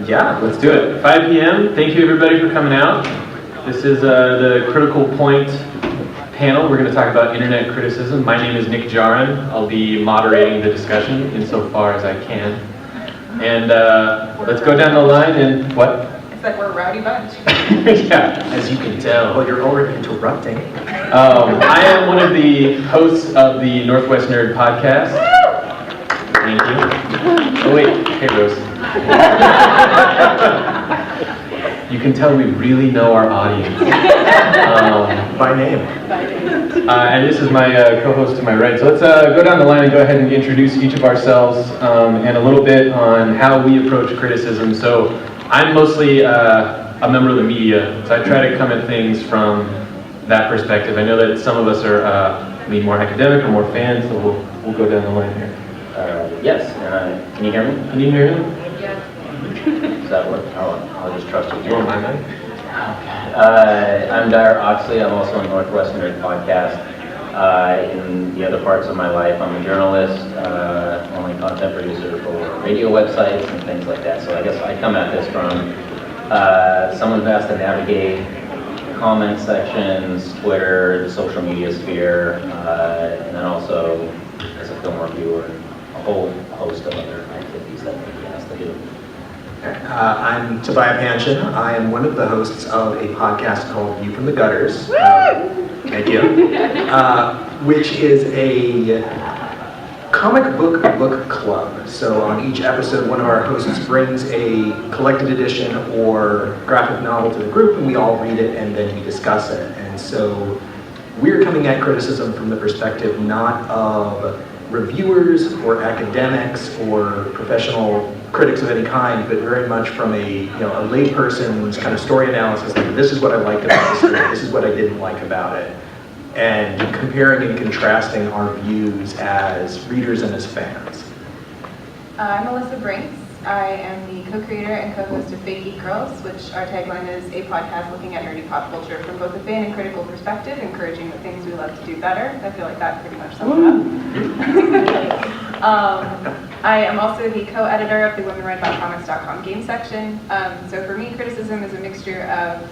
Yeah, let's do it. 5 p.m. Thank you everybody for coming out. This is the Critical Point panel. We're going to talk about internet criticism. My name is Nick Jarin. I'll be moderating the discussion insofar as I can. And let's go down the line and what? It's like we're a rowdy bunch. Yeah, as you can tell. Well, you're already interrupting. I am one of the hosts of the Northwest Nerd podcast. Thank you. Oh wait, hey Rose. You can tell we really know our audience. By name. And this is my co-host to my right. So let's go down the line and go ahead and introduce each of ourselves and a little bit on how we approach criticism. So I'm mostly a member of the media, so I try to come at things from that perspective. I know that some of us are lean more academic or more fans, so we'll go down the line here. Yes, can you hear me? Can you hear him? Yeah. Does that work? I'll just trust you. You want my mic? I'm Dyer Oxley. I'm also on Northwest Nerd podcast. In the other parts of my life, I'm a journalist, online content producer for radio websites and things like that. So I guess I come at this from someone who has to navigate comment sections, Twitter, the social media sphere, and then also as a film reviewer, a whole host of other activities that he has to do. I'm Tobiah Panchin. I am one of the hosts of a podcast called View from the Gutters. Thank you. Which is a comic book club. So on each episode, one of our hosts brings a collected edition or graphic novel to the group, and we all read it and then we discuss it. And so we're coming at criticism from the perspective not of reviewers or academics or professional critics of any kind, but very much from a layperson's kind of story analysis. Like, this is what I liked about the story, this is what I didn't like about it, and comparing and contrasting our views as readers and as fans. I'm Melissa Brinks. I am the co-creator and co-host of Fake Geek Girls, which our tagline is a podcast looking at nerdy pop culture from both a fan and critical perspective, encouraging the things we love to do better. I feel like that pretty much sums it up. I am also the co-editor of the womenwriteaboutcomics.com game section. So for me, criticism is a mixture of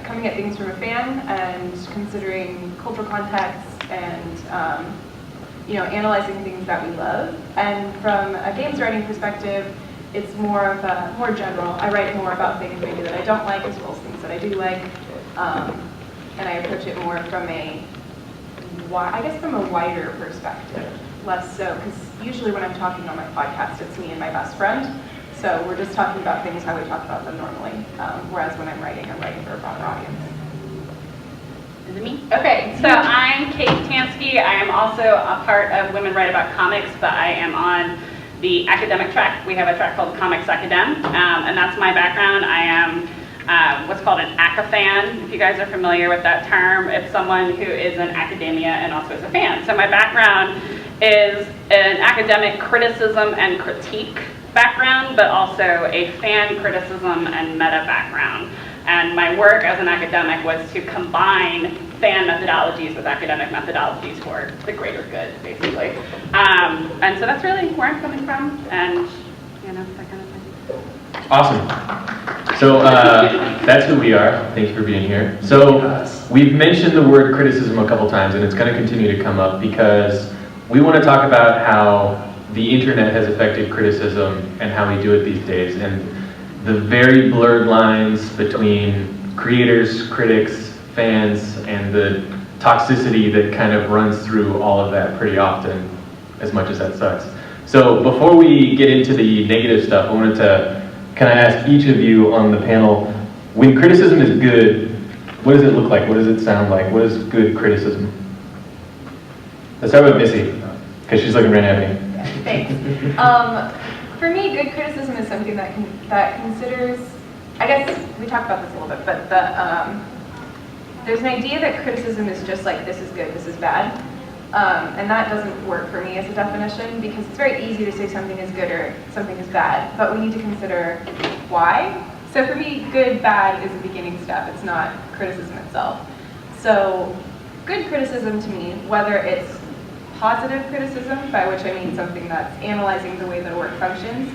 coming at things from a fan and considering cultural context and analyzing things that we love. And from a games writing perspective, it's more general. I write more about things maybe that I don't like as well as things that I do like. And I approach it more from from a wider perspective, less so, because usually when I'm talking on my podcast, it's me and my best friend. So we're just talking about things how we talk about them normally. Whereas when I'm writing for a broader audience. Is it me? Okay, so I'm Kate Tansky. I am also a part of Women Write About Comics, but I am on the academic track. We have a track called Comics Academ, and that's my background. I am what's called an ACA-fan, if you guys are familiar with that term. It's someone who is in academia and also is a fan. So my background is an academic criticism and critique background, but also a fan criticism and meta background. And my work as an academic was to combine fan methodologies with academic methodologies for the greater good, basically. And so that's really where I'm coming from, and that kind of thing. Awesome. So that's who we are. Thanks for being here. So we've mentioned the word criticism a couple times, and it's going to continue to come up because we want to talk about how the internet has affected criticism and how we do it these days, and the very blurred lines between creators, critics, fans, and the toxicity that kind of runs through all of that pretty often, as much as that sucks. So before we get into the negative stuff, can I ask each of you on the panel, when criticism is good, what does it look like? What does it sound like? What is good criticism? Let's start with Missy, because she's looking right at me. Yeah, thanks. For me, good criticism is something that considers, I guess we talked about this a little bit, but there's an idea that criticism is just like, this is good, this is bad. And that doesn't work for me as a definition, because it's very easy to say something is good or something is bad, but we need to consider why. So for me, good, bad is a beginning step, it's not criticism itself. So good criticism to me, whether it's positive criticism, by which I mean something that's analyzing the way that a work functions,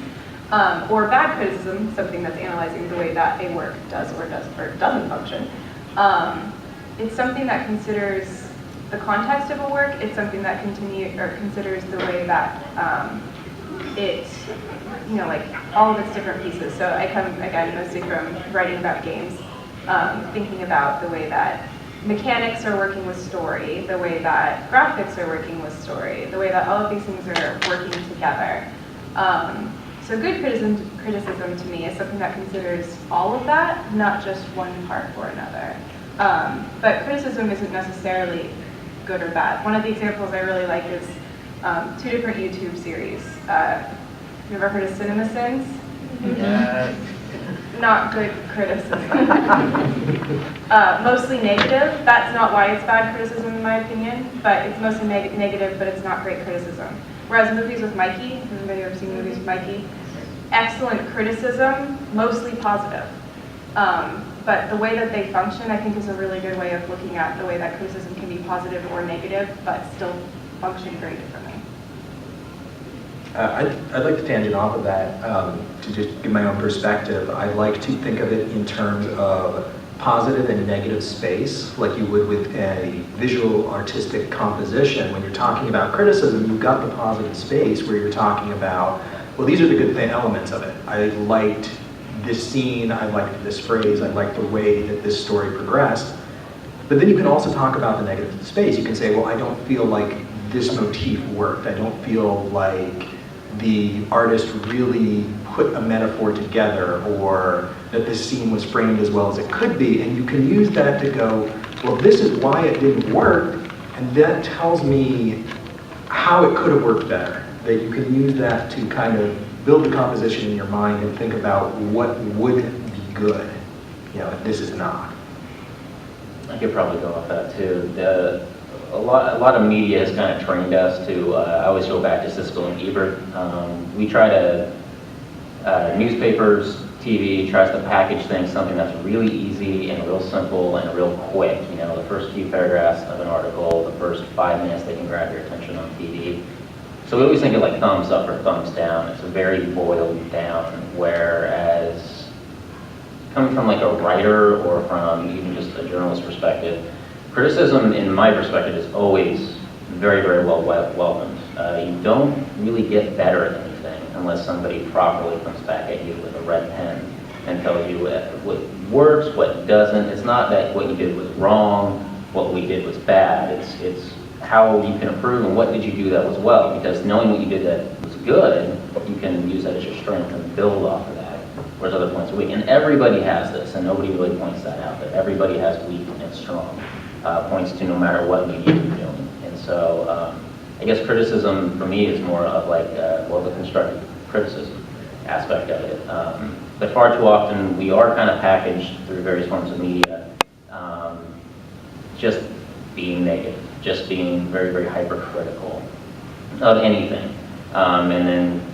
Or bad criticism, something that's analyzing the way that a work does or doesn't function. It's something that considers the context of a work. It's something that considers the way that it, like all of its different pieces. So I come, again, mostly from writing about games, thinking about the way that mechanics are working with story, the way that graphics are working with story, the way that all of these things are working together. So good criticism to me is something that considers all of that, not just one part or another. But criticism isn't necessarily good or bad. One of the examples I really like is 2 different YouTube series. Have you ever heard of CinemaSins? Yes. Not good criticism. Mostly negative. That's not why it's bad criticism in my opinion, but it's mostly negative, but it's not great criticism. Whereas movies with Mikey, has anybody ever seen movies with Mikey? Excellent criticism, mostly positive. But the way that they function, I think, is a really good way of looking at the way that criticism can be positive or negative, but still function very differently. I'd like to tangent off of that to just give my own perspective. I like to think of it in terms of positive and negative space, like you would with a visual artistic composition. When you're talking about criticism, you've got the positive space where you're talking about, well, these are the good elements of it. I liked this scene, I liked this phrase, I liked the way that this story progressed. But then you can also talk about the negative space. You can say, well, I don't feel like this motif worked. I don't feel like the artist really put a metaphor together, or that this scene was framed as well as it could be. And you can use that to go, well, this is why it didn't work, and that tells me how it could have worked better. That you can use that to kind of build the composition in your mind and think about what would be good, if this is not. I could probably go off that too. A lot of media has kind of trained us to, I always go back to Siskel and Ebert. We try to, newspapers, TV tries to package things, something that's really easy and real simple and real quick. The first few paragraphs of an article, the first 5 minutes they can grab your attention on TV. So we always think of like thumbs up or thumbs down. It's very boiled down, whereas coming from like a writer or from even just a journalist perspective, criticism in my perspective is always very, very well welcomed. You don't really get better at anything unless somebody properly comes back at you with a red pen and tells you what works, what doesn't. It's not that what you did was wrong, what we did was bad. It's how you can improve and what did you do that was well, because knowing what you did that was good, you can use that as your strength and build off of that, whereas other points are weak. And everybody has this, and nobody really points that out, that everybody has weak and strong points to no matter what media you're doing. And so I guess criticism for me is more of like, the constructive criticism aspect of it. But far too often we are kind of packaged through various forms of media, just being negative, just being very, very hypercritical of anything. And then,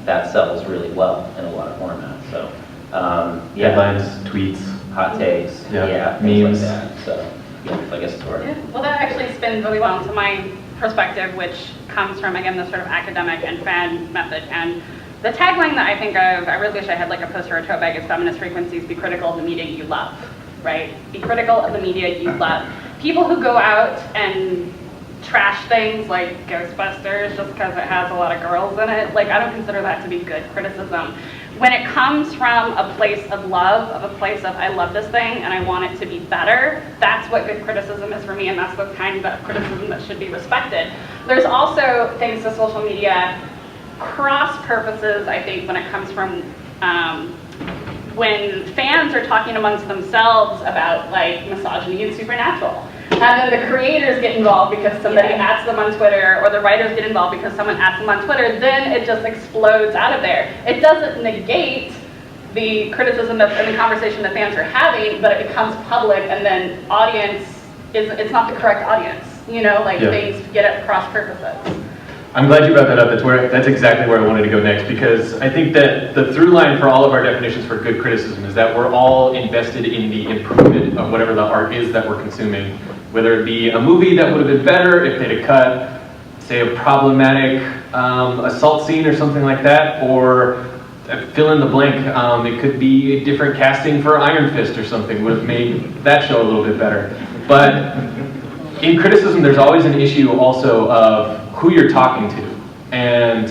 that sells really well in a lot of formats. So, yeah. Headlines, tweets. Hot takes, yeah, things memes. like that. So, yeah, I guess it's where. Yeah, well, that actually spins really well into my perspective, which comes from, again, this sort of academic and fan method. And the tagline that I think of, I really wish I had like a poster or tote bag, is feminist frequencies, be critical of the media you love, right? Be critical of the media you love. People who go out and trash things like Ghostbusters just because it has a lot of girls in it, like, I don't consider that to be good criticism. When it comes from a place of love, of a place of I love this thing and I want it to be better, that's what good criticism is for me, and that's the kind of criticism that should be respected. There's also, thanks to social media, cross purposes, I think, when it comes from when fans are talking amongst themselves about like misogyny and Supernatural. And then the creators get involved because somebody asks them on Twitter, or the writers get involved because someone asks them on Twitter, then it just explodes out of there. It doesn't negate the criticism and the conversation that fans are having, but it becomes public, and then it's not the correct audience. Things get at cross purposes. I'm glad you brought that up. That's exactly where I wanted to go next, because I think that the through line for all of our definitions for good criticism is that we're all invested in the improvement of whatever the art is that we're consuming. Whether it be a movie that would have been better if they'd have cut, say, a problematic assault scene or something like that, or fill in the blank. It could be a different casting for Iron Fist or something would have made that show a little bit better. But in criticism, there's always an issue also of who you're talking to. And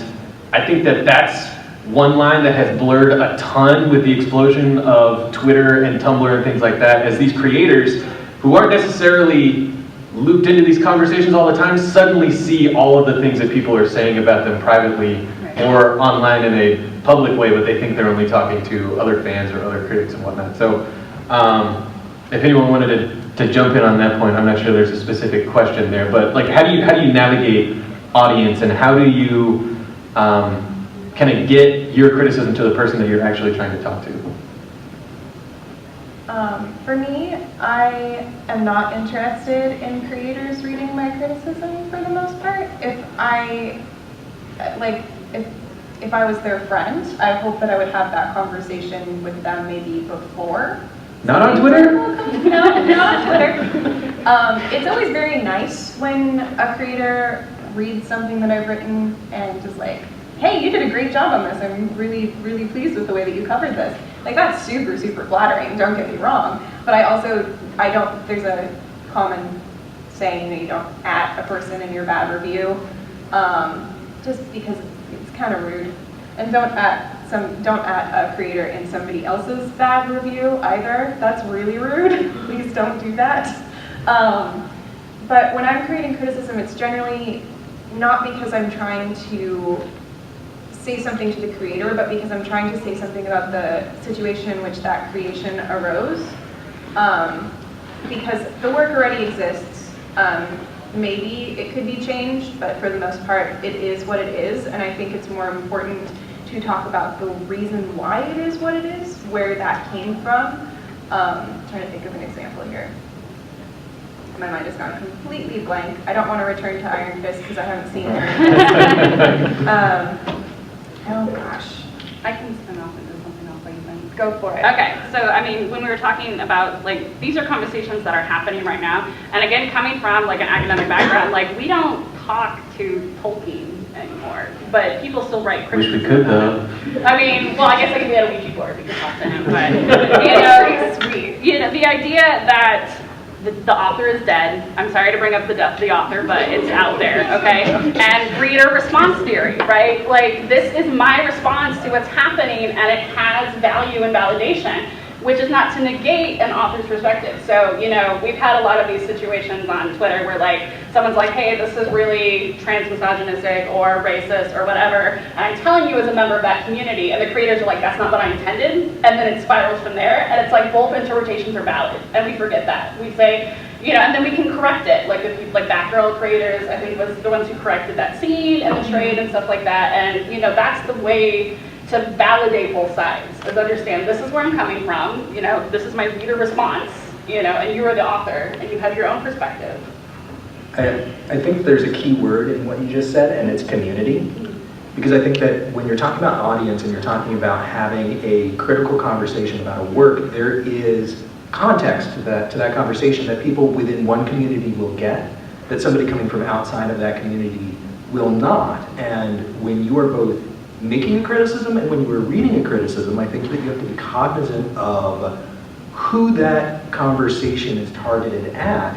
I think that that's one line that has blurred a ton with the explosion of Twitter and Tumblr and things like that, as these creators who aren't necessarily looped into these conversations all the time suddenly see all of the things that people are saying about them privately or online in a public way, but they think they're only talking to other fans or other critics and whatnot. So if anyone wanted to jump in on that point, I'm not sure there's a specific question there, but like how do you navigate audience, and how do you kind of get your criticism to the person that you're actually trying to talk to? For me, I am not interested in creators reading my criticism for the most part. If I was their friend, I hope that I would have that conversation with them maybe before. Not on Twitter? No, not on Twitter. It's always very nice when a creator reads something that I've written and just like, hey, you did a great job on this. I'm really, really pleased with the way that you covered this. Like, that's super, super flattering, don't get me wrong. But there's a common saying that you don't at a person in your bad review, just because it's kind of rude. And don't at a creator in somebody else's bad review either. That's really rude. Please don't do that. But when I'm creating criticism, it's generally not because I'm trying to say something to the creator, but because I'm trying to say something about the situation in which that creation arose. Because the work already exists. Maybe it could be changed, but for the most part, it is what it is. And I think it's more important to talk about the reason why it is what it is, where that came from. Trying to think of an example here. My mind has gone completely blank. I don't want to return to Iron Fist because I haven't seen her. Oh gosh. I can spin off into something else, I think. Go for it. Okay, so I mean, when we were talking about, like, these are conversations that are happening right now, and again, coming from like an academic background, like, we don't talk to Tolkien anymore, but people still write Wish criticism. we could though. I mean, well, I guess like if we had a Ouija board, we could talk to him, but Sweet. the idea that the author is dead. I'm sorry to bring up the author, but it's out there, okay? And reader response theory, right? Like, this is my response to what's happening, and it has value and validation, which is not to negate an author's perspective. So, we've had a lot of these situations on Twitter where, like, someone's like, hey, this is really trans-misogynistic or racist or whatever, and I'm telling you as a member of that community, and the creators are like, that's not what I intended, and then it spirals from there, and it's like both interpretations are valid, and we forget that. We say, and then we can correct it, like Batgirl creators, I think, was the ones who corrected that scene and the trade and stuff like that, and, that's the way to validate both sides, is understand this is where I'm coming from, this is my reader response, and you are the author, and you have your own perspective. I think there's a key word in what you just said, and it's community. Because I think that when you're talking about audience and you're talking about having a critical conversation about a work, there is context to that conversation that people within one community will get, that somebody coming from outside of that community will not. And when you are both making a criticism and when you are reading a criticism, I think that you have to be cognizant of who that conversation is targeted at.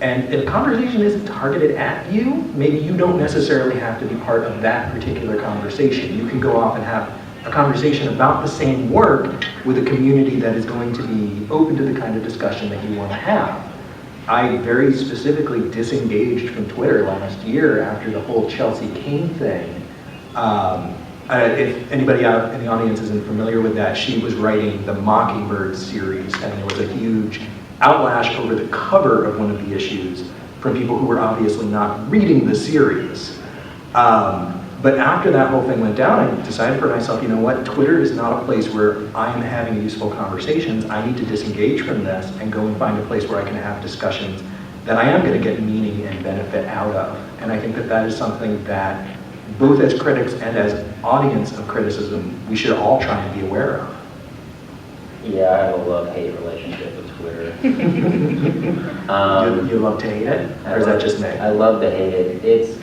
And if a conversation isn't targeted at you, maybe you don't necessarily have to be part of that particular conversation. You can go off and have a conversation about the same work with a community that is going to be open to the kind of discussion that you want to have. I very specifically disengaged from Twitter last year after the whole Chelsea Kane thing. If anybody out in the audience isn't familiar with that, she was writing the Mockingbird series, and there was a huge outlash over the cover of one of the issues from people who were obviously not reading the series. But after that whole thing went down, I decided for myself, you know what, Twitter is not a place where I'm having useful conversations. I need to disengage from this and go and find a place where I can have discussions that I am going to get meaning and benefit out of. And I think that that is something that both as critics and as audience of criticism, we should all try and be aware of. Yeah, I have a love-hate relationship with Twitter. You love to hate it? Or is that just me? I love to hate it. It's,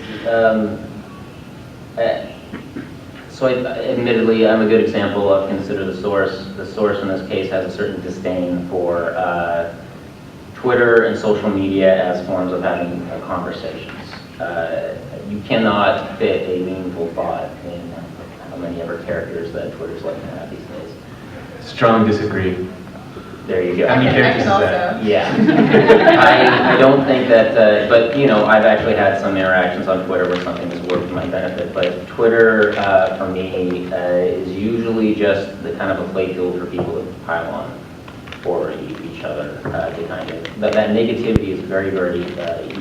So admittedly, I'm a good example of consider the source. The source in this case has a certain disdain for Twitter and social media as forms of having conversations. You cannot fit a meaningful thought in how many ever characters that Twitter's letting to have these days. Strong disagree. There you go. How many I characters is can that? also. Yeah. I don't think that, but you know, I've actually had some interactions on Twitter where something has worked to my benefit, but Twitter, for me, is usually just the kind of a playfield for people to pile on for each other, to kind of, that negativity is very, very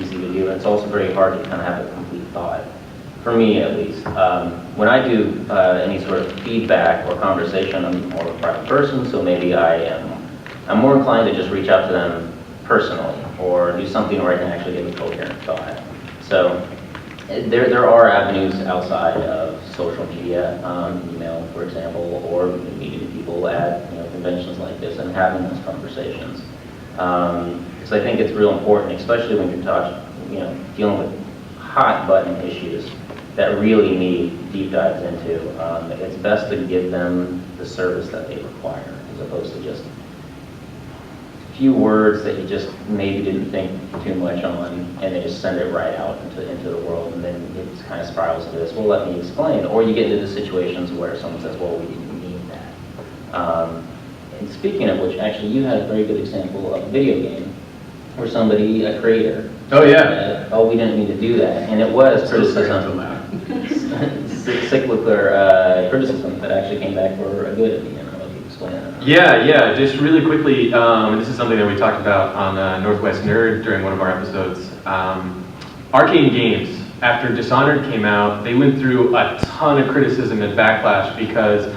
easy to do, and it's also very hard to kind of have a complete thought. For me, at least. When I do any sort of feedback or conversation, I'm more of a private person, so maybe I'm more inclined to just reach out to them personally or do something where I can actually give a coherent thought. So there are avenues outside of social media, email, for example, or meeting people at conventions like this and having those conversations. So I think it's real important, especially when you're dealing with hot button issues that really need deep dives into. It's best to give them the service that they require, as opposed to just few words that you just maybe didn't think too much on, and they just send it right out into the world, and then it kind of spirals into this, well, let me explain. Or you get into the situations where someone says, well, we didn't mean that. And speaking of which, actually, you had a very good example of a video game where somebody, a creator, Oh yeah. said, oh, we didn't mean to do that. And it was criticism, cyclical criticism that actually came back for a good at the end. Yeah, just really quickly, and this is something that we talked about on Northwest Nerd during one of our episodes. Arcane Games, after Dishonored came out, they went through a ton of criticism and backlash because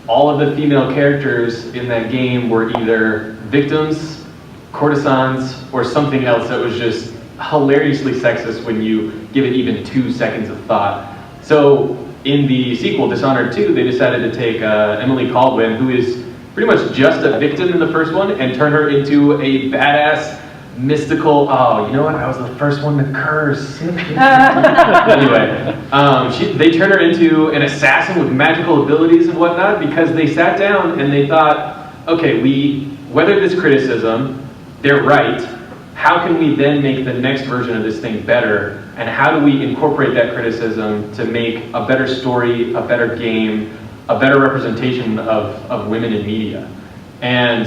all of the female characters in that game were either victims, courtesans, or something else that was just hilariously sexist when you give it even 2 seconds of thought. So in the sequel, Dishonored 2, they decided to take Emily Caldwin, who is pretty much just a victim in the first one, and turn her into a badass, mystical, oh, you know what, I was the first one to curse. Anyway, they turn her into an assassin with magical abilities and whatnot because they sat down and they thought, okay, we weathered this criticism, they're right, how can we then make the next version of this thing better? And how do we incorporate that criticism to make a better story, a better game, a better representation of women in media? And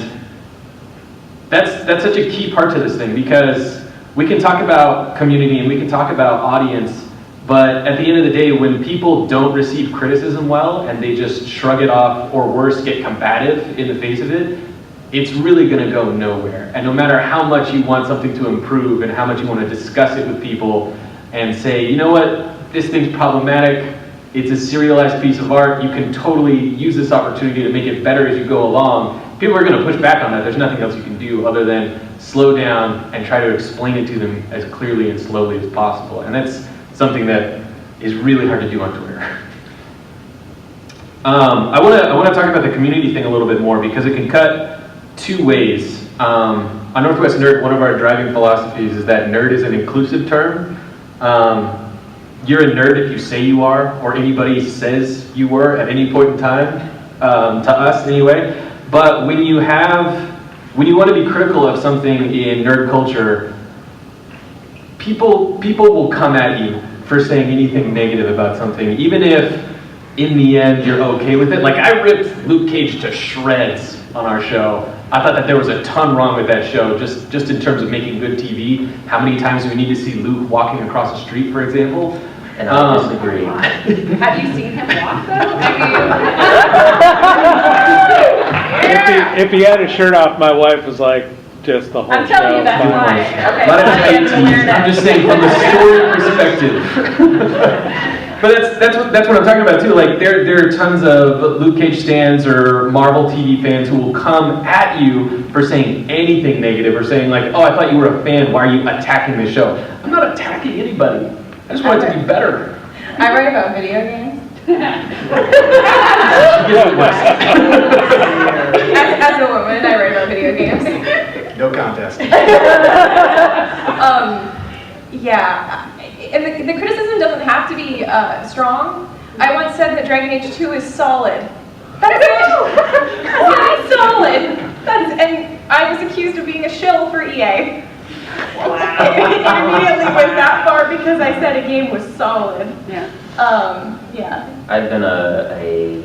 that's such a key part to this thing, because we can talk about community and we can talk about audience, but at the end of the day, when people don't receive criticism well and they just shrug it off, or worse, get combative in the face of it, it's really going to go nowhere. And no matter how much you want something to improve and how much you want to discuss it with people and say, you know what, this thing's problematic, it's a serialized piece of art, you can totally use this opportunity to make it better as you go along, people are going to push back on that. There's nothing else you can do other than slow down and try to explain it to them as clearly and slowly as possible. And that's something that is really hard to do on Twitter. I want to talk about the community thing a little bit more because it can cut 2 ways. On Northwest Nerd, one of our driving philosophies is that nerd is an inclusive term. You're a nerd if you say you are, or anybody says you were at any point in time, to us anyway. But when you want to be critical of something in nerd culture, people will come at you for saying anything negative about something, even if in the end you're okay with it. Like, I ripped Luke Cage to shreds on our show. I thought that there was a ton wrong with that show, just in terms of making good TV. How many times do we need to see Luke walking across the street, for example? And I disagree. Have you seen him walk, though? If he had his shirt off, my wife was like, just the whole I'm show. telling you, that's why. Okay. A lot of tight tees. I'm just saying from a story perspective. But that's what I'm talking about too. Like there are tons of Luke Cage stans or Marvel TV fans who will come at you for saying anything negative or saying like, oh, I thought you were a fan. Why are you attacking the show? I'm not attacking anybody. I just want it to be better. I write about video games. As a woman, I write about video games. No contest. Yeah, and the criticism doesn't have to be strong. I once said that Dragon Age 2 is solid. That's it! That's solid! And I was accused of being a shill for EA. It immediately went that far because I said a game was solid. Yeah. Yeah. I've been a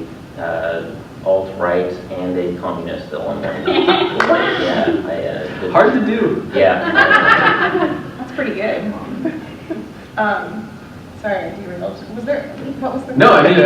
alt-right and a communist at one point. Yeah, Hard to do. Yeah. That's pretty good. Sorry, I derailed. What was the No, I mean,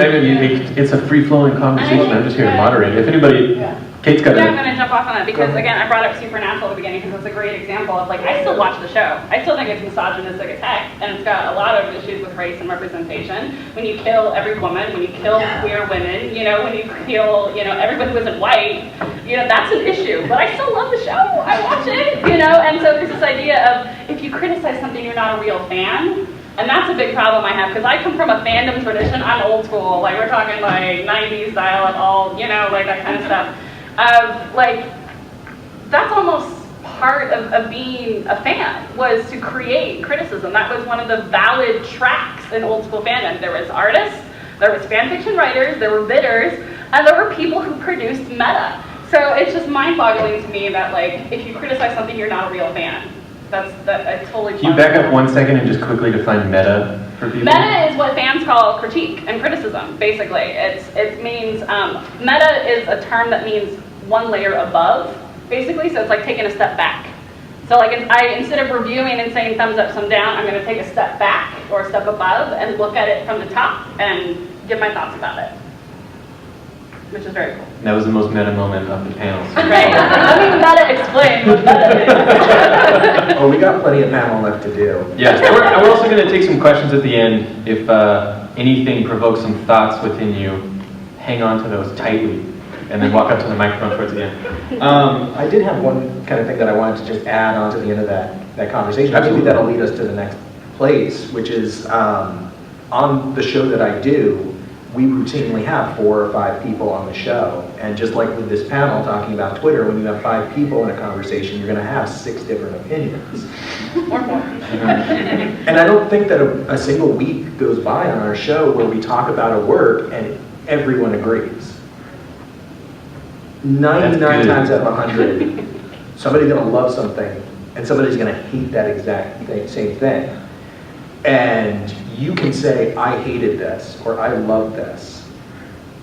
it's a free-flowing conversation. I'm just here to moderate. If anybody, Yeah. Kate's got Yeah, I'm a, going to jump off on that because, again, I brought up Supernatural at the beginning because it's a great example of, like, I still watch the show. I still think it's misogynistic as heck, and it's got a lot of issues with race and representation. When you kill every woman, when you kill queer women, you know, when you kill, you know, everybody who isn't white, you know, that's an issue. But I still love the show. I watch it, you know, and so there's this idea of if you criticize something, you're not a real fan. And that's a big problem I have, because I come from a fandom tradition. I'm old school, like we're talking like 90s style of all, you know, like that kind of stuff. Like, that's almost part of being a fan, was to create criticism. That was one of the valid tracks in old school fandom. There was artists, there was fan fiction writers, there were bidders, and there were people who produced meta. So it's just mind-boggling to me that, like, if you criticize something, you're not a real fan. I totally. can you back up 1 second and just quickly define meta for people? Meta is what fans call critique and criticism, basically. It means, meta is a term that means one layer above, basically, so it's like taking a step back. So like instead of reviewing and saying thumbs up, thumb down, I'm going to take a step back or a step above and look at it from the top and give my thoughts about it, which is very cool. That was the most meta moment of the panel. Right? Let me meta explain what meta is. Oh, we got plenty of panel left to do. Yeah, we're also going to take some questions at the end. If anything provokes some thoughts within you, hang on to those tightly, and then walk up to the microphone towards the end. I did have one kind of thing that I wanted to just add on to the end of that conversation. Absolutely. Maybe that'll lead us to the next place, which is on the show that I do, we routinely have 4 or 5 people on the show. And just like with this panel talking about Twitter, when you have 5 people in a conversation, you're going to have 6 different opinions. Or more. And I don't think that a single week goes by on our show where we talk about a work and everyone agrees. 99 times out of 100, somebody's going to love something and somebody's going to hate that exact same thing. And you can say, I hated this, or I love this.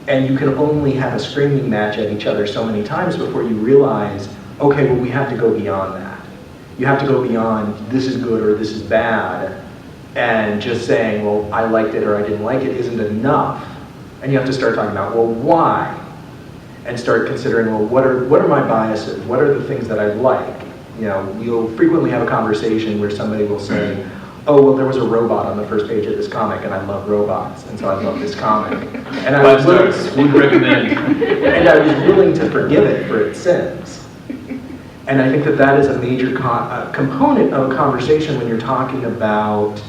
And you can only have a screaming match at each other so many times before you realize, okay, well, we have to go beyond that. You have to go beyond, this is good or this is bad, and just saying, well, I liked it or I didn't like it isn't enough. And you have to start talking about, well, why? And start considering, well, what are my biases? What are the things that I like? You know, you'll frequently have a conversation where somebody will say, oh, well, there was a robot on the first page of this comic, and I love robots, and so I love this comic. And I was would recommend. and I was willing to forgive it for its sins. And I think that is a major component of a conversation when you're talking about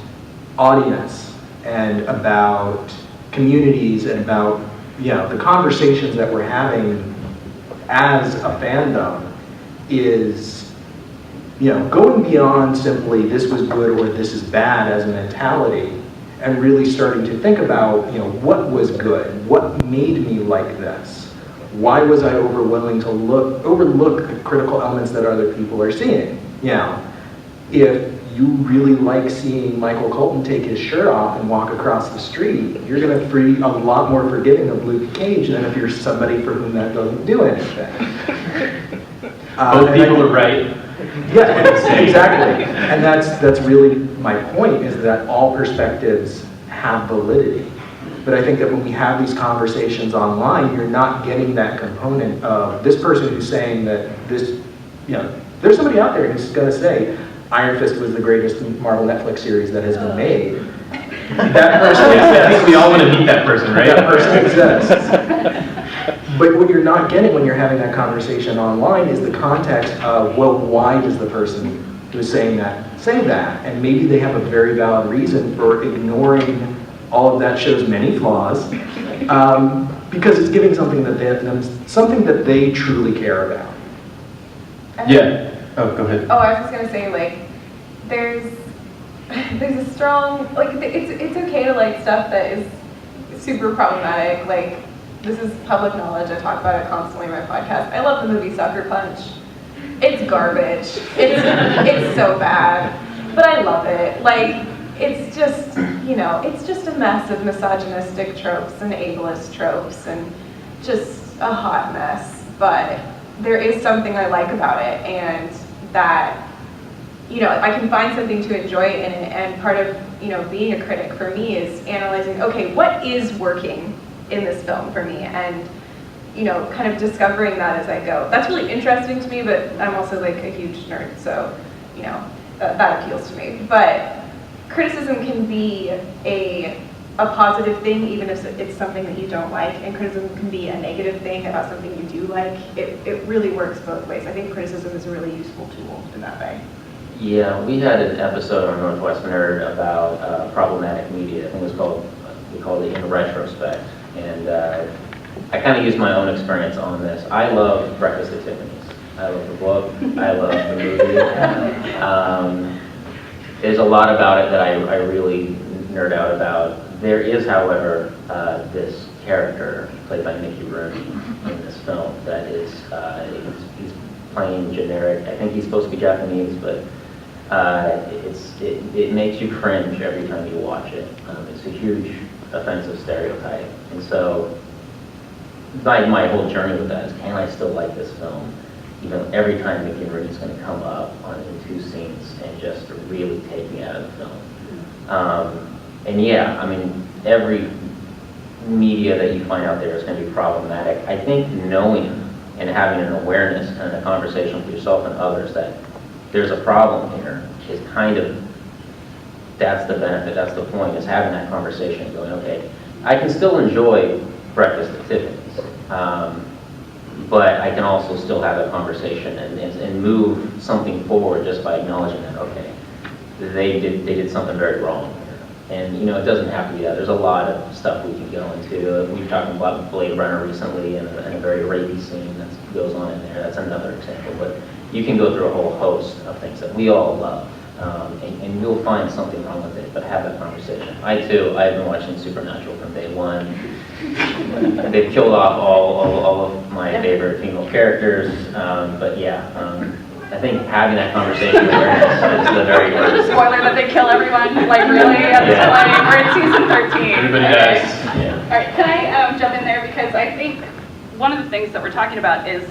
audience and about communities and about, you know, the conversations that we're having as a fandom is, you know, going beyond simply this was good or this is bad as a mentality, and really starting to think about, you know, what was good, what made me like this, why was I overwilling to overlook the critical elements that other people are seeing. You know, if you really like seeing Michael Colton take his shirt off and walk across the street, you're going to be a lot more forgiving of Luke Cage than if you're somebody for whom that doesn't do anything. Both people are right. Yeah, exactly. And that's really my point, is that all perspectives have validity. But I think that when we have these conversations online, you're not getting that component of this person who's saying that this, you know, there's somebody out there who's going to say, Iron Fist was the greatest Marvel Netflix series that has been made. That person exists. I think we all want to meet that person, right? That person exists. But what you're not getting when you're having that conversation online is the context of, well, why does the person who's saying that say that? And maybe they have a very valid reason for ignoring all of that show's many flaws, because it's giving something that they truly care about. Yeah. Oh, go ahead. Oh, I was just gonna say, like, there's a strong, like, it's okay to like stuff that is super problematic. Like, this is public knowledge. I talk about it constantly in my podcast. I love the movie Sucker Punch. It's garbage. It's so bad, but I love it. Like, it's just, it's just a mess of misogynistic tropes and ableist tropes and just a hot mess. But there is something I like about it, and that, I can find something to enjoy in it. And part of, being a critic for me is analyzing, okay, what is working in this film for me? And, kind of discovering that as I go. That's really interesting to me, but I'm also like a huge nerd, so, that appeals to me. But criticism can be a positive thing, even if it's something that you don't like, and criticism can be a negative thing about something you do like. It really works both ways. I think criticism is a really useful tool in that way. Yeah, we had an episode on Northwesterner about problematic media. I think we called it In Retrospect. And I kind of used my own experience on this. I love Breakfast at Tiffany's. I love the book. I love the movie. There's a lot about it that I really nerd out about. There is, however, this character played by Mickey Rooney in this film that is he's plain generic. I think he's supposed to be Japanese, but it makes you cringe every time you watch it. It's a huge offensive stereotype, and so my whole journey with that is, can I still like this film? Every time Mickey Rooney's going to come up in two scenes and just really take me out of the film. And yeah, every media that you find out there is going to be problematic. I think knowing and having an awareness and a conversation with yourself and others that there's a problem here is that's the benefit, that's the point, is having that conversation, going, okay, I can still enjoy Breakfast at Tiffany's, but I can also still have a conversation and move something forward just by acknowledging that, okay, they did something very wrong here. And it doesn't have to be that. There's a lot of stuff we can go into. We've talked about Blade Runner recently and a very rapey scene that goes on in there. That's another example. But you can go through a whole host of things that we all love. And you'll find something wrong with it, but have that conversation. I've been watching Supernatural from day one. They've killed off all of my favorite female characters, but yeah, I think having that conversation awareness is the very first. Spoiler that they kill everyone, like really, at this point. We're in season 13. Everybody dies. Yeah. All right, can I jump in there? Because I think one of the things that we're talking about is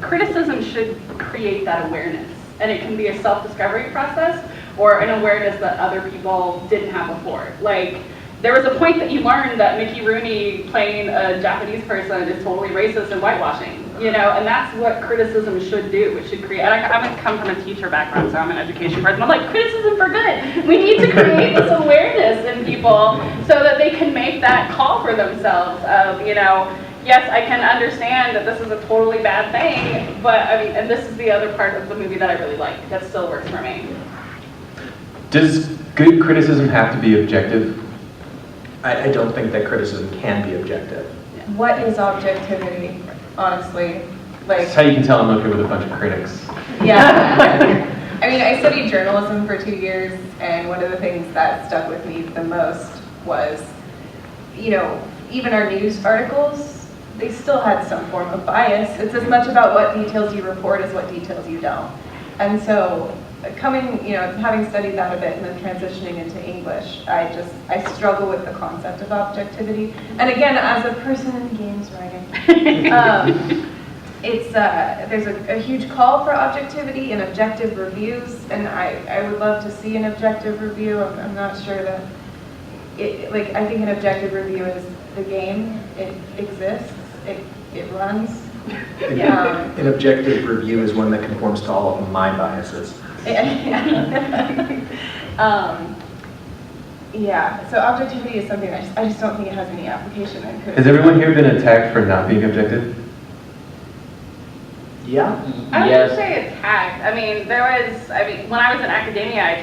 criticism should create that awareness. And it can be a self-discovery process or an awareness that other people didn't have before. Like, there was a point that you learned that Mickey Rooney playing a Japanese person is totally racist and whitewashing, and that's what criticism should do. It should create, and I come from a teacher background, so I'm an education person. I'm like, criticism for good. We need to create this awareness in people so that they can make that call for themselves of, yes, I can understand that this is a totally bad thing, but and this is the other part of the movie that I really like, that still works for me. Does good criticism have to be objective? I don't think that criticism can be objective. What is objectivity, honestly? That's how you can tell I'm okay with a bunch of critics. Yeah. I studied journalism for 2 years, and one of the things that stuck with me the most was, even our news articles, they still had some form of bias. It's as much about what details you report as what details you don't. And so, having studied that a bit and then transitioning into English, I struggle with the concept of objectivity. And again, as a person in games writing, there's a huge call for objectivity and objective reviews, and I would love to see an objective review. I'm not sure that I think an objective review is the game. It exists. It runs. An objective review is one that conforms to all of my biases. So objectivity is something I just don't think it has any application in criticism. Has everyone here been attacked for not being objective? Yeah. I Yes. wouldn't say attacked. When I was in academia,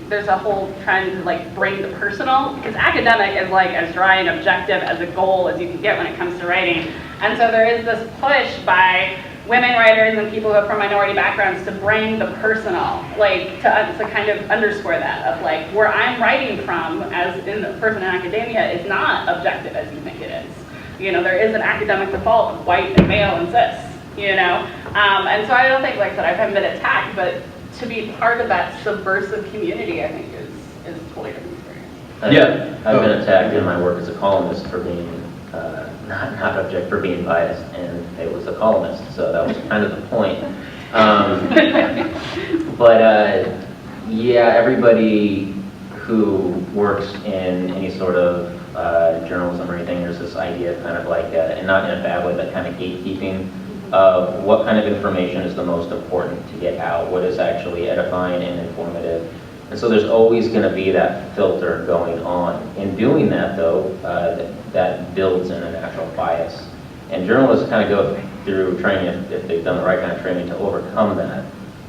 there's a whole trend to bring the personal, because academic is as dry and objective as a goal as you can get when it comes to writing. And so there is this push by women writers and people who are from minority backgrounds to bring the personal, like to kind of underscore that of like where I'm writing from as in the person in academia is not objective as you think it is. You know, there is an academic default of white and male and cis, you know? And so I don't think, like I said, I haven't been attacked, but to be part of that subversive community, I think is a totally different experience. I've been attacked in my work as a columnist for being, for being biased, and it was a columnist, so that was kind of the point. Yeah, everybody who works in any sort of journalism or anything, there's this idea of kind of like, and not in a bad way, but kind of gatekeeping of what kind of information is the most important to get out, what is actually edifying and informative. And so there's always going to be that filter going on. In doing that, though, that builds in a natural bias. And journalists kind of go through training, if they've done the right kind of training, to overcome that.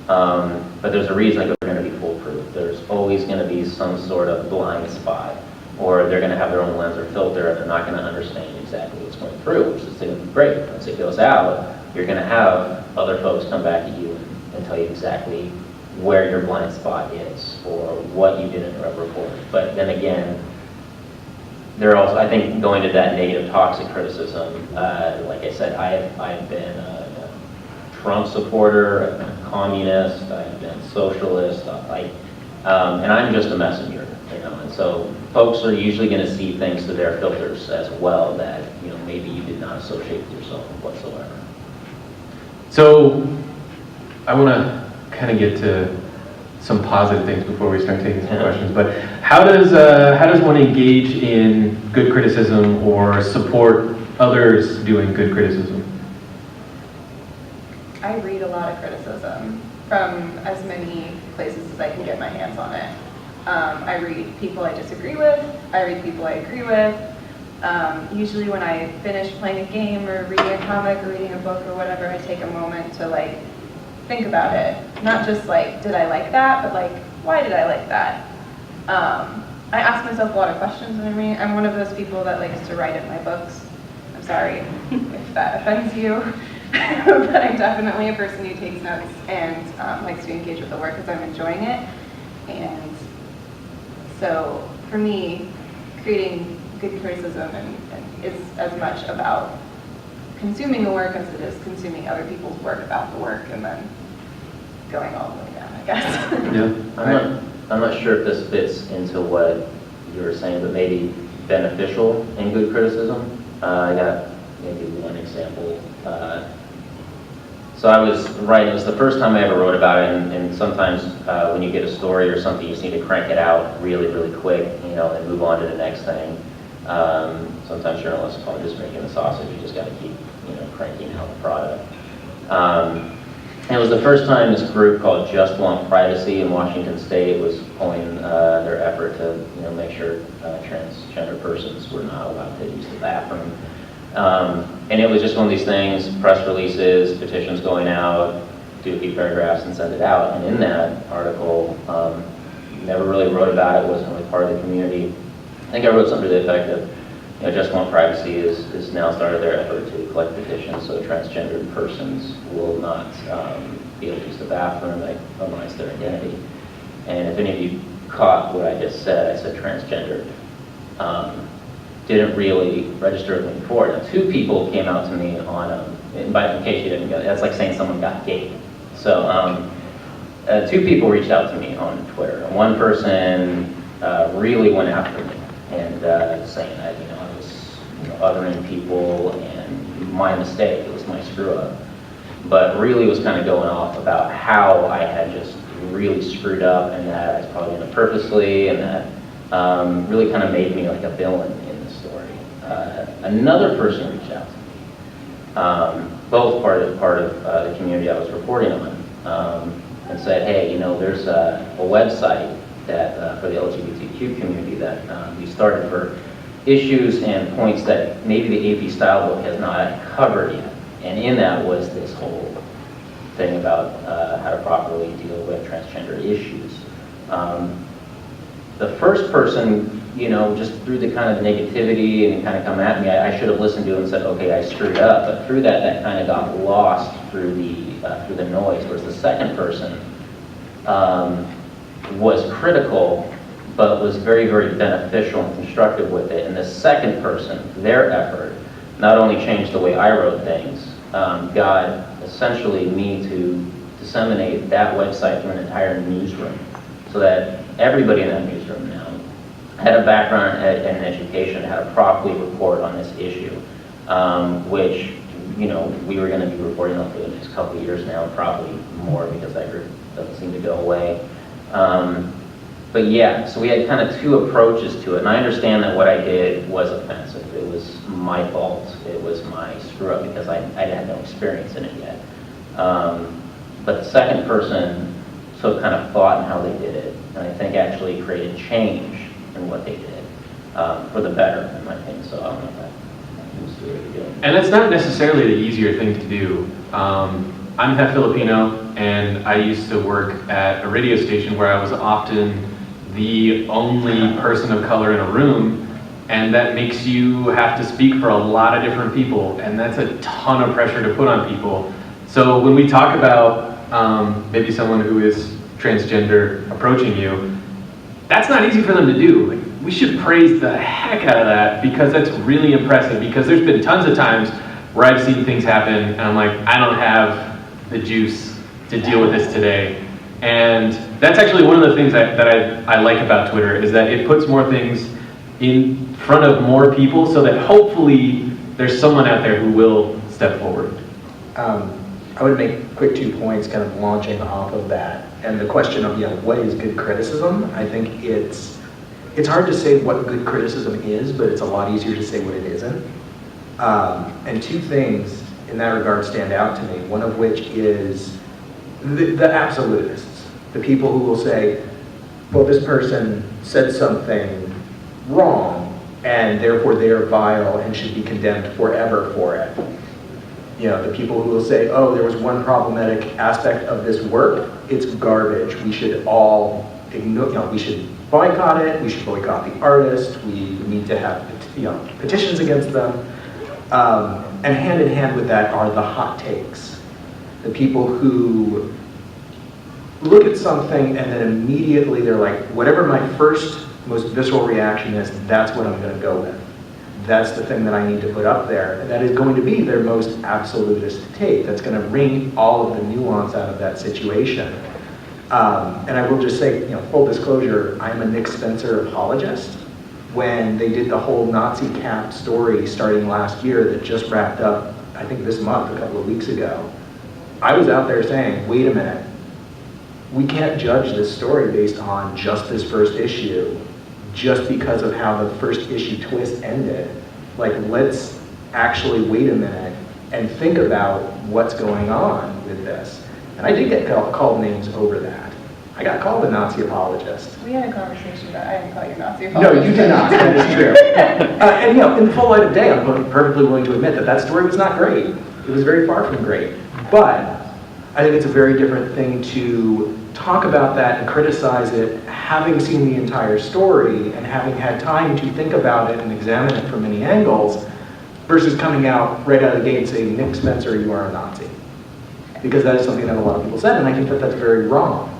But there's a reason they're going to be foolproof. There's always going to be some sort of blind spot, or they're going to have their own lens or filter, and they're not going to understand exactly what's going through, which is going to be great. Once it goes out, you're going to have other folks come back at you and tell you exactly where your blind spot is or what you did in a report. But then again, there also, I think, going to that negative toxic criticism, like I said, I've been a Trump supporter, I've been a communist, I've been socialist, and I'm just a messenger, you know, and so folks are usually going to see things through their filters as well that, you know, maybe you did not associate with yourself whatsoever. So I want to kind of get to some positive things before we start taking some questions, but how does one engage in good criticism or support others doing good criticism? I read a lot of criticism from as many places as I can get my hands on it. I read people I disagree with, I read people I agree with. Usually when I finish playing a game or reading a comic or reading a book or whatever, I take a moment to like think about it. Not just like, did I like that, but like, why did I like that? I ask myself a lot of questions when I'm reading. I'm one of those people that likes to write in my books. I'm sorry if that offends you, but I'm definitely a person who takes notes and likes to engage with the work because I'm enjoying it. And so for me, creating good criticism and is as much about consuming the work as it is consuming other people's work about the work and then going all the way down, I guess. Yeah. I'm not sure if this fits into what you were saying, but maybe beneficial in good criticism. I got maybe one example. So I was writing, it was the first time I ever wrote about it, and sometimes when you get a story or something, you just need to crank it out really, really quick, you know, and move on to the next thing. Sometimes journalists call it just making the sausage. You just got to keep, you know, cranking out the product. And it was the first time this group called Just Want Privacy in Washington State was pulling their effort to, you know, make sure transgender persons were not allowed to use the bathroom. And it was just one of these things: press releases, petitions going out, do a few paragraphs and send it out. And in that article, never really wrote about it. Wasn't really part of the community. I think I wrote something to the effect of, you know, Just Want Privacy is now started their effort to collect petitions so transgendered persons will not be able to use the bathroom that compromise their identity. And if any of you caught what I just said, I said transgendered. Didn't really register with me before. Now, two people came out to me on, in case you didn't get it, that's like saying someone got gay. So two people reached out to me on Twitter. One person really went after me and saying that, you know, I was, you know, othering people and my mistake, it was my screw up. But really was kind of going off about how I had just really screwed up and that I was probably doing it purposely, and that really kind of made me like a villain in the story. Another person reached out to me, both part of the community I was reporting on, and said, hey, you know, there's a website that for the LGBTQ community that we started for issues and points that maybe the AP style book has not covered yet. And in that was this whole thing about how to properly deal with transgender issues. the first person, just through the kind of negativity and kind of come at me, I should have listened to it and said, okay, I screwed up. But through that kind of got lost through the noise. Whereas the second person was critical, but was very, very beneficial and constructive with it. And the second person, their effort, not only changed the way I wrote things, got essentially me to disseminate that website through an entire newsroom, so that everybody in that newsroom now had a background and an education, how to properly report on this issue, which we were going to be reporting on for the next couple of years now, probably more, because that group doesn't seem to go away. But yeah, so we had kind of two approaches to it, and I understand that what I did was offensive. It was my fault. It was my screw up because I had no experience in it yet. But the second person took kind of thought in how they did it, and I think actually created change in what they did for the better, in my opinion. So I don't know if that was the way to do it. And it's not necessarily the easier thing to do. I'm half Filipino, and I used to work at a radio station where I was often the only person of color in a room, and that makes you have to speak for a lot of different people, and that's a ton of pressure to put on people. So when we talk about maybe someone who is transgender approaching you, that's not easy for them to do. Like, we should praise the heck out of that, because that's really impressive, because there's been tons of times where I've seen things happen and I'm like, I don't have the juice to deal with this today. And that's actually one of the things that I like about Twitter, is that it puts more things in front of more people, so that hopefully there's someone out there who will step forward. I would make quick 2 points kind of launching off of that. And the question of, what is good criticism? I think it's hard to say what good criticism is, but it's a lot easier to say what it isn't. And 2 things in that regard stand out to me, one of which is the absolutists. The people who will say, well, this person said something wrong, and therefore they are vile and should be condemned forever for it. The people who will say, oh, there was one problematic aspect of this work, it's garbage, we should all ignore, we should boycott it, we should boycott the artist, we need to have petitions against them. And hand in hand with that are the hot takes. The people who look at something and then immediately they're like, whatever my first most visceral reaction is, that's what I'm going to go with. That's the thing that I need to put up there. And that is going to be their most absolutist take. That's going to wring all of the nuance out of that situation. And I will just say, full disclosure, I'm a Nick Spencer apologist. When they did the whole Nazi cap story starting last year that just wrapped up, I think this month, a couple of weeks ago, I was out there saying, wait a minute, we can't judge this story based on just this first issue, just because of how the first issue twist ended. Like, let's actually wait a minute and think about what's going on with this. And I did get called names over that. I got called a Nazi apologist. We had a conversation about, I didn't call you a Nazi apologist. No, you did not, that is true. And in the full light of day, I'm perfectly willing to admit that that story was not great. It was very far from great. But I think it's a very different thing to talk about that and criticize it, having seen the entire story and having had time to think about it and examine it from many angles, versus coming out right out of the gate and saying, Nick Spencer, you are a Nazi. Because that is something that a lot of people said, and I think that that's very wrong.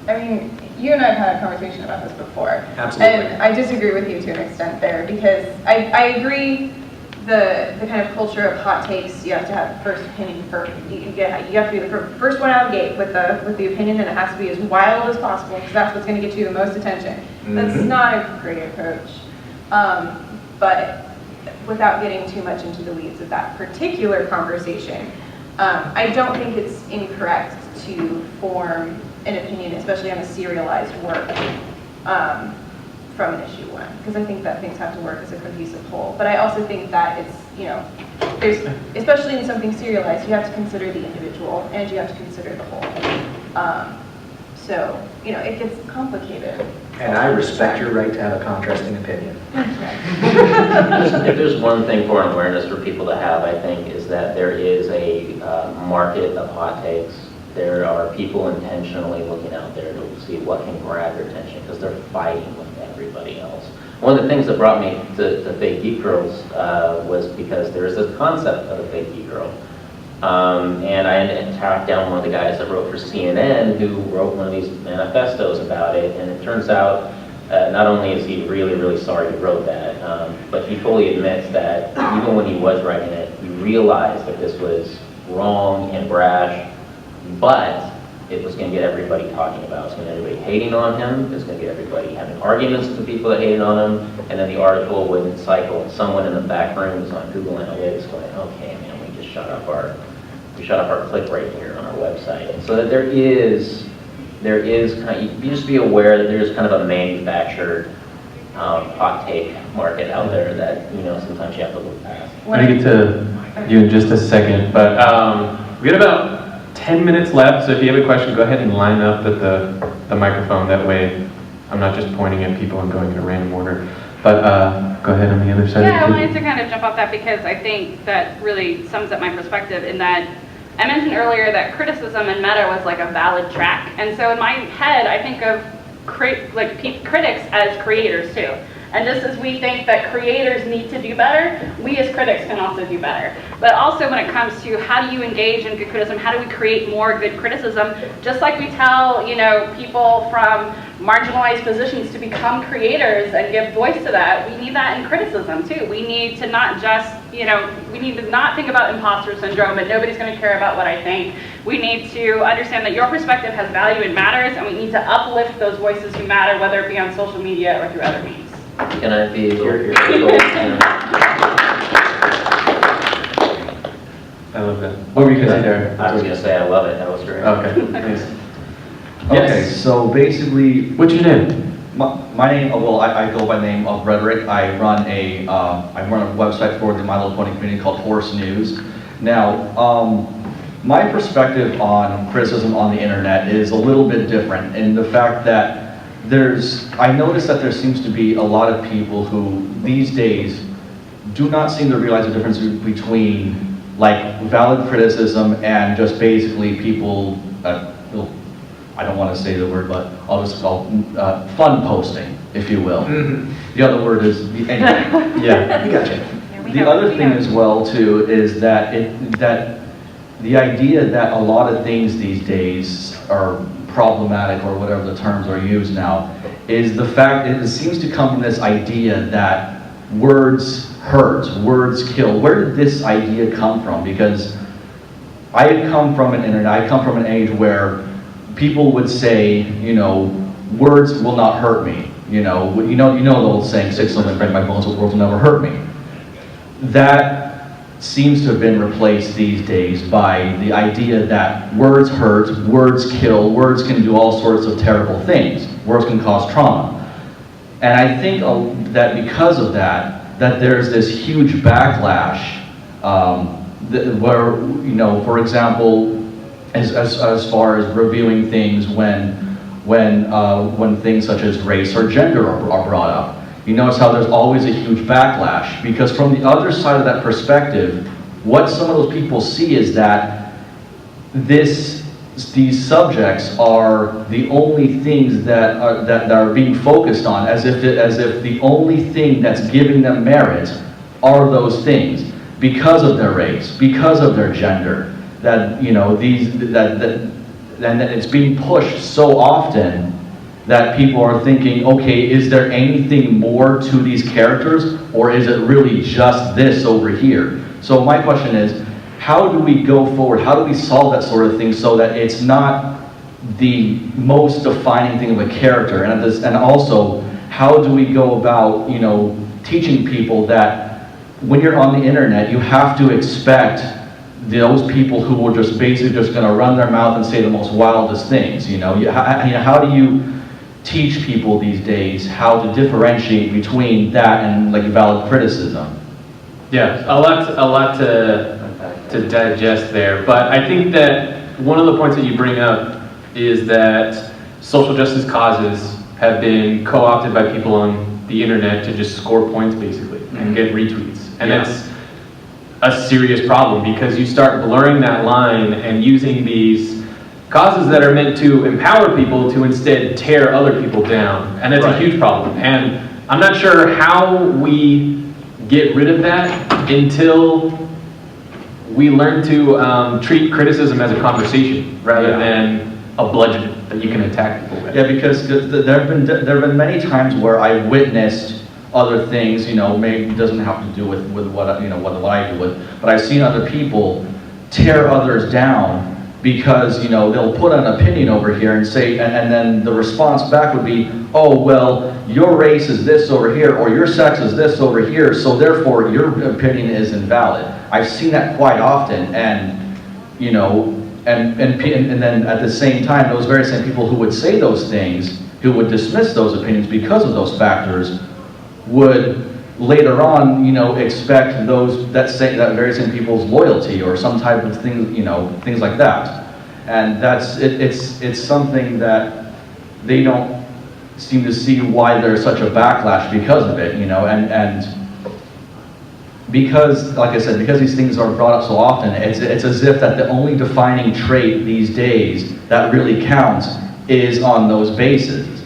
I mean, you and I have had a conversation about this before. Absolutely. And I disagree with you to an extent there, because I agree the kind of culture of hot takes, you have to have first opinion first. You have to be the first one out of the gate with the opinion, and it has to be as wild as possible, because that's what's going to get you the most attention. Mm-hmm. That's not a great approach. But without getting too much into the weeds of that particular conversation, I don't think it's incorrect to form an opinion, especially on a serialized work, from an issue one, because I think that things have to work as a cohesive whole. But I also think that it's, there's, especially in something serialized, you have to consider the individual and you have to consider the whole. So, it gets complicated. And I respect your right to have a contrasting opinion. If there's one thing for awareness for people to have, I think, is that there is a market of hot takes. there are people intentionally looking out there to see what can grab their attention because they're fighting with everybody else. One of the things that brought me to Fake Geek Girls was because there is this concept of a fake geek girl. And I tracked down one of the guys that wrote for CNN who wrote one of these manifestos about it, and it turns out not only is he really, really sorry he wrote that, but he fully admits that even when he was writing it, he realized that this was wrong and brash, but it was going to get everybody talking about it. It's going to get everybody hating on him. It's going to get everybody having arguments with the people that hated on him. And then the article would cycle. Someone in the back room was on Google Analytics going, okay, man, we just shut up our click rate here on our website. So that there is kind of, you just be aware that there's kind of a manufactured hot take market out there that, sometimes you have to look past. I'm going to get to you in just a second, but we got about 10 minutes left, so if you have a question, go ahead and line up at the microphone. That way, I'm not just pointing at people and going in a random order. But go ahead on the other side. Yeah, I wanted to kind of jump off that because I think that really sums up my perspective in that I mentioned earlier that criticism in Meta was like a valid track. And so in my head, I think of critics as creators too. And just as we think that creators need to do better, we as critics can also do better. But also when it comes to how do you engage in good criticism, how do we create more good criticism, just like we tell, people from marginalized positions to become creators and give voice to that, we need that in criticism too. We need to not just, we need to not think about imposter syndrome and nobody's going to care about what I think. We need to understand that your perspective has value and matters, and we need to uplift those voices who matter, whether it be on social media or through other means. Can I be your I love that. What were you going to say there? I was going to say I love it. That was great. Okay, nice. Okay, Yes. so basically, What's your name? my name, I go by the name of Rhetoric. I run a website for the My Little Pony community called Horse News. Now, my perspective on criticism on the internet is a little bit different in the fact that I notice that there seems to be a lot of people who these days do not seem to realize the difference between like valid criticism and just basically people, I don't want to say the word, but I'll just call fun posting, if you will. Mm-hmm. The other word is, anyway. Yeah. You gotcha. The other thing as well too is that the idea that a lot of things these days are problematic, or whatever the terms are used now, is the fact that it seems to come from this idea that words hurt, words kill. Where did this idea come from? Because I come from an age where people would say, words will not hurt me. You know the old saying, "Six will break my bones, but words will never hurt me." That seems to have been replaced these days by the idea that words hurt, words kill, words can do all sorts of terrible things. Words can cause trauma. And I think that because of that there's this huge backlash where, for example, as far as reviewing things when things such as race or gender are brought up. You notice how there's always a huge backlash, because from the other side of that perspective, what some of those people see is that these subjects are the only things that are being focused on, as if the only thing that's giving them merit are those things, because of their race, because of their gender. That that it's being pushed so often that people are thinking, okay, is there anything more to these characters, or is it really just this over here? So my question is, how do we go forward? How do we solve that sort of thing so that it's not the most defining thing of a character? And also, how do we go about, teaching people that when you're on the internet, you have to expect those people who are just basically just going to run their mouth and say the most wildest things? How do you teach people these days how to differentiate between that and like valid criticism? Yeah, a lot to digest there, but I think that one of the points that you bring up is that social justice causes have been co-opted by people on the internet to just score points basically and get retweets, and that's a serious problem because you start blurring that line and using these causes that are meant to empower people to instead tear other people down. And that's a huge problem. And I'm not sure how we get rid of that until we learn to treat criticism as a conversation rather than a bludgeon that you can attack people with. Yeah, because there have been many times where I witnessed other things, maybe it doesn't have to do with what what I do with, but I've seen other people tear others down because they'll put an opinion over here and say, and then the response back would be, oh well, your race is this over here, or your sex is this over here, so therefore your opinion is invalid. I've seen that quite often, and and then at the same time, those very same people who would say those things, who would dismiss those opinions because of those factors, would later on, expect that very same people's loyalty or some type of thing, things like that. And it's something that they don't seem to see why there's such a backlash because of it, and because, like I said, because these things are brought up so often, it's as if that the only defining trait these days that really counts is on those bases.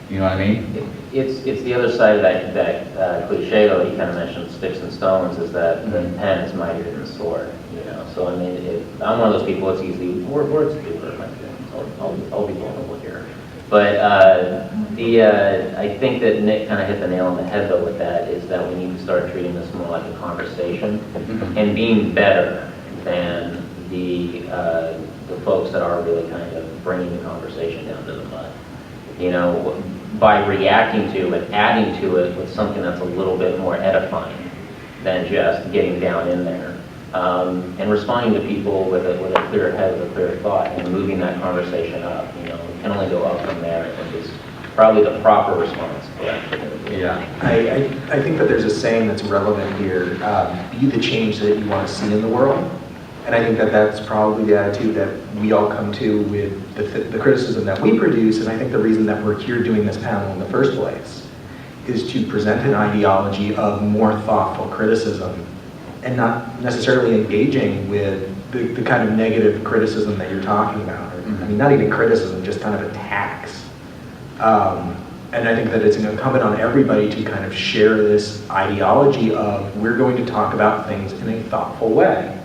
You know what I mean? It's the other side of that cliche though that you kind of mentioned, sticks and stones, is that the pen is mightier than the sword. So I mean, I'm one of those people. It's easy. Words do hurt my feelings. I'll be vulnerable here. But I think that Nick kind of hit the nail on the head though with that, is that we need to start treating this more like a conversation and being better than the folks that are really kind of bringing the conversation down to the mud. By reacting to and adding to it with something that's a little bit more edifying than just getting down in there. And responding to people with a clear head, with a clear thought, and moving that conversation up. We can only go up from there. I think is probably the proper response. Yeah, I think that there's a saying that's relevant here, be the change that you want to see in the world. And I think that that's probably the attitude that we all come to with the criticism that we produce, and I think the reason that we're here doing this panel in the first place is to present an ideology of more thoughtful criticism and not necessarily engaging with the kind of negative criticism that you're talking about. I mean, not even criticism, just kind of attacks. And I think that it's incumbent on everybody to kind of share this ideology of we're going to talk about things in a thoughtful way.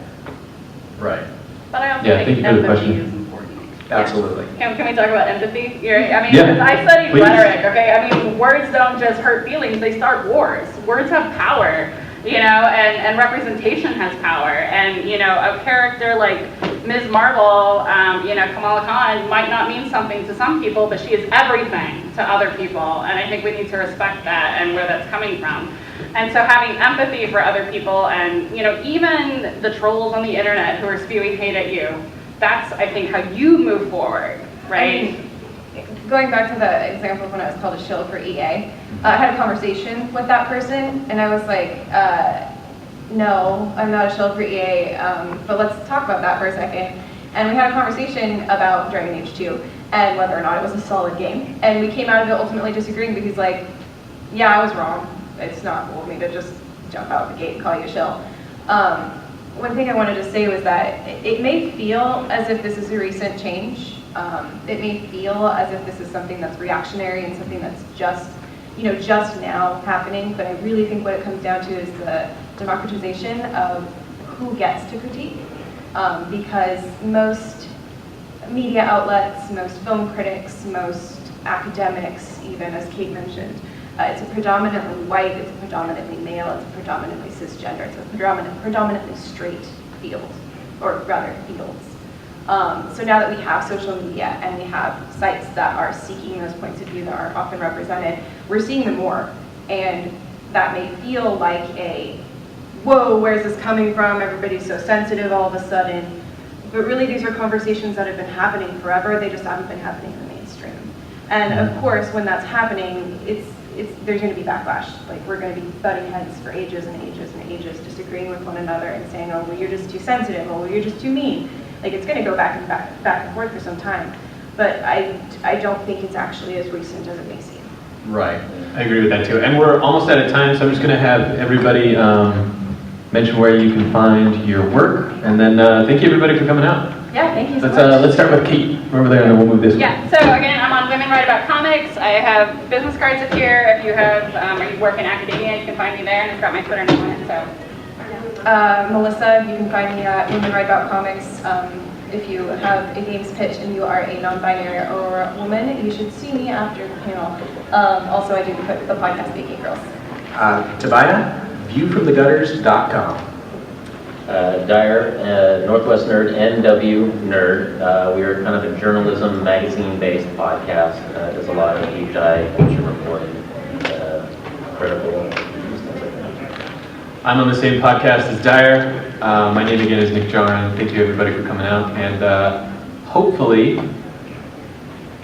Right. But I also Yeah, think thank you for the empathy question. is important. Absolutely. Can we talk about empathy? Yeah, I studied please. rhetoric, okay? I mean, words don't just hurt feelings, they start wars. Words have power, and representation has power. And, a character like Ms. Marvel, Kamala Khan, might not mean something to some people, but she is everything to other people. And I think we need to respect that and where that's coming from. And so having empathy for other people and, even the trolls on the internet who are spewing hate at you, that's, I think, how you move forward, right? Going back to the example of when I was called a shill for EA, I had a conversation with that person, and I was like, no, I'm not a shill for EA, but let's talk about that for a second. And we had a conversation about Dragon Age 2 and whether or not it was a solid game. And we came out of it ultimately disagreeing because, yeah, I was wrong. It's not cool of me to just jump out the gate and call you a shill. One thing I wanted to say was that it may feel as if this is a recent change. It may feel as if this is something that's reactionary and something that's just now happening, but I really think what it comes down to is the democratization of who gets to critique. Because most media outlets, most film critics, most academics, even as Kate mentioned, it's a predominantly white, it's a predominantly male, it's a predominantly cisgender, it's a predominantly straight field, or rather fields. So now that we have social media and we have sites that are seeking those points of view that are often represented, we're seeing them more. And that may feel like whoa, where's this coming from? Everybody's so sensitive all of a sudden. But really these are conversations that have been happening forever, they just haven't been happening in the mainstream. And of course, when that's happening, there's going to be backlash. We're going to be butting heads for ages and ages and ages, disagreeing with one another and saying, oh, well, you're just too sensitive, oh, well, you're just too mean. It's going to go back and forth for some time. But I don't think it's actually as recent as it may seem. Right, I agree with that too. And we're almost out of time, so I'm just going to have everybody mention where you can find your work. And then thank you everybody for coming out. Yeah, thank you so much. Let's start with Kate over there, and then we'll move this way. Yeah, so again, I'm on Women Write About Comics. I have business cards up here. If you have, or you work in academia, you can find me there, and it's got my Twitter name on it, so. Melissa, you can find me at Women Write About Comics. If you have a games pitch and you are a non-binary or a woman, you should see me after the panel. Also, I do the podcast Baking Girls. Tobiah, viewfromthegutters.com. Dyer, Northwest Nerd, NW Nerd. We are kind of a journalism magazine-based podcast. Does a lot of deep dive, feature reporting, critical. I'm on the same podcast as Dyer. My name again is Nick Jaron. Thank you everybody for coming out, and hopefully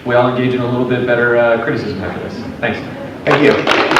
we all engage in a little bit better criticism after this. Thanks. Thank you.